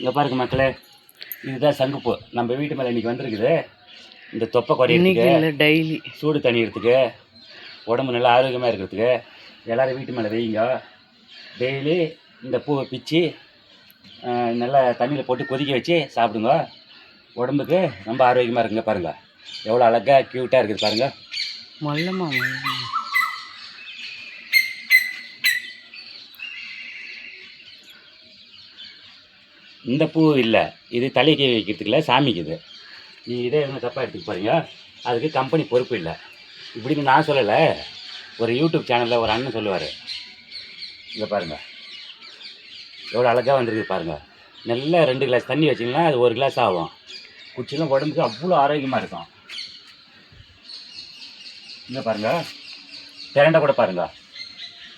இங்கே பாருங்க மக்களே, இதுதான் சங்குப்பூ. நம்ம வீட்டு மேலே இன்றைக்கி வந்திருக்குது. இந்த தொப்பை குறையிறதுக்கு, டெய்லி சூடு தணிகிறதுக்கு, உடம்பு நல்லா ஆரோக்கியமாக இருக்கிறதுக்கு எல்லோரும் வீட்டு மேலே வைங்க. டெய்லி இந்த பூவை பிச்சு நல்லா தண்ணியில் போட்டு கொதிக்க வச்சு சாப்பிடுங்க. உடம்புக்கு ரொம்ப ஆரோக்கியமாக இருக்குங்க. பாருங்கள் எவ்வளோ அழகாக க்யூட்டாக இருக்குது பாருங்கள். மல்லமா இந்த பூ இல்லை, இது தலைக்கு வைக்கிறதுக்கு இல்லை, சாமிக்கு. இது நீ இதே என்ன தப்பாக எடுத்துக்க போகிறீங்க, அதுக்கு கம்பெனி பொறுப்பு இல்லை. இப்படின்னு நான் சொல்லலை, ஒரு யூடியூப் சேனலில் ஒரு அண்ணன் சொல்லுவார். இங்கே பாருங்கள் எவ்வளோ அழகாக வந்துருக்கு பாருங்கள். நல்லா 2 கிளாஸ் தண்ணி வச்சிங்கன்னா அது 1 கிளாஸ் ஆகும். குச்சிலாம் உடம்புக்கு அவ்வளோ ஆரோக்கியமாக இருக்கும். இங்கே பாருங்கள், திரண்டை கூட பாருங்கள்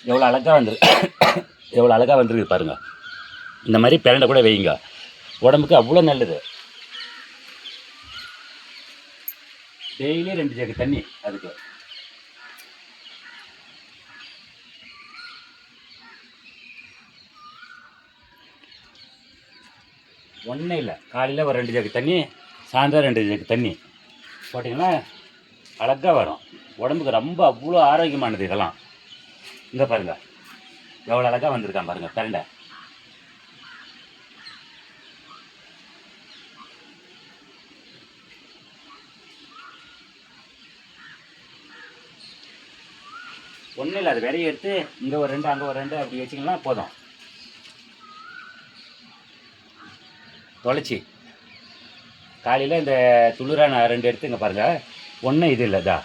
எவ்வளோ அழகாக எவ்வளோ அழகாக வந்துருக்கு பாருங்கள். இந்த மாதிரி பிரண்டை கூட வைங்க, உடம்புக்கு அவ்வளோ நல்லது. டெய்லி 2 ஜக்கு தண்ணி அதுக்கு. ஒன்றும் இல்லை, காலையில் ஒரு 2 ஜக்கு தண்ணி, சாயந்தரம் 2 ஜக்கு தண்ணி போட்டிங்கன்னா அழகாக வரும். உடம்புக்கு ரொம்ப அவ்வளோ ஆரோக்கியமானது இதெல்லாம். இங்கே பாருங்கள் எவ்வளோ அழகாக வந்திருக்கான் பாருங்கள் பிரண்டை. ஒன்றும் இல்லை, அது விரைய எடுத்து இங்கே ஒரு 2 அங்கே ஒரு 2 அப்படி வச்சிங்கன்னா போதும். தொலைச்சி காலையில் இந்த துளிராக நான் 2 எடுத்து இங்கே பாருங்கள். ஒன்றும் இது இல்லைதா,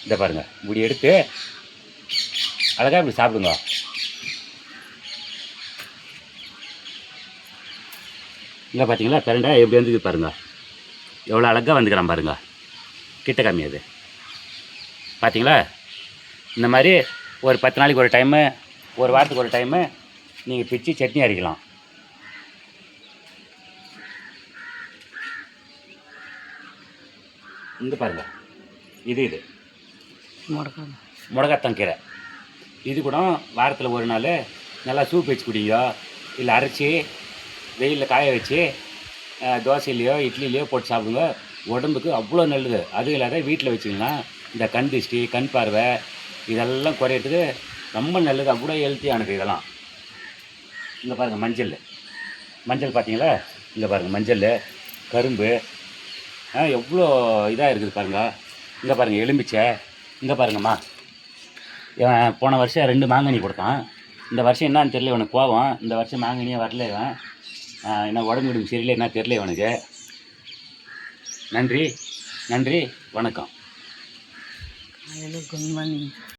இதை பாருங்கள் இப்படி எடுத்து அழகாக இப்படி சாப்பிடுங்க. இங்கே பார்த்தீங்களா பிரண்டை எப்படி வந்துருக்கு பாருங்கள். எவ்வளோ அழகாக வந்துக்கிறான் பாருங்கள். கிட்ட கம்மியாது பார்த்தீங்களா. இந்த மாதிரி ஒரு 10 நாளைக்கு ஒரு டைமு, ஒரு வாரத்துக்கு ஒரு டைமு நீங்கள் பிச்சு சட்னி அரைக்கலாம். இங்கே பாருங்கள், இது முடக்கத்தங்கீரை. இது கூட வாரத்தில் ஒரு நாள் நல்லா சூப் வச்சு குடிங்க, இல்லை அரைச்சி வெயிலில் காய வச்சு தோசையிலையோ இட்லிலையோ போட்டு சாப்பிடுங்க. உடம்புக்கு அவ்வளோ நல்லது. அதுவும் இல்லாத வீட்டில் வச்சிங்கன்னா இந்த கண் திருஷ்டி, கண் பார்வை இதெல்லாம் குறையிறதுக்கு ரொம்ப நல்லது. அவ்வளோ ஹெல்த்தியானது இதெல்லாம். இங்கே பாருங்கள் மஞ்சள் பார்த்தீங்களா. இங்கே பாருங்கள் மஞ்சள், கரும்பு எவ்வளோ இதாக இருக்குது பாருங்கள். இங்கே பாருங்கள் எலும்பிச்சை. இங்கே பாருங்கம்மா, இவன் போன வருஷம் 2 மாங்கனி கொடுத்தான். இந்த வருஷம் என்னான்னு தெரியல, இவனுக்கு கோவம். இந்த வருஷம் மாங்கனியே வரல. இவன் என்ன உடம்பு சரியில்லை என்ன தெரியல இவனுக்கு. நன்றி, வணக்கம். Good morning.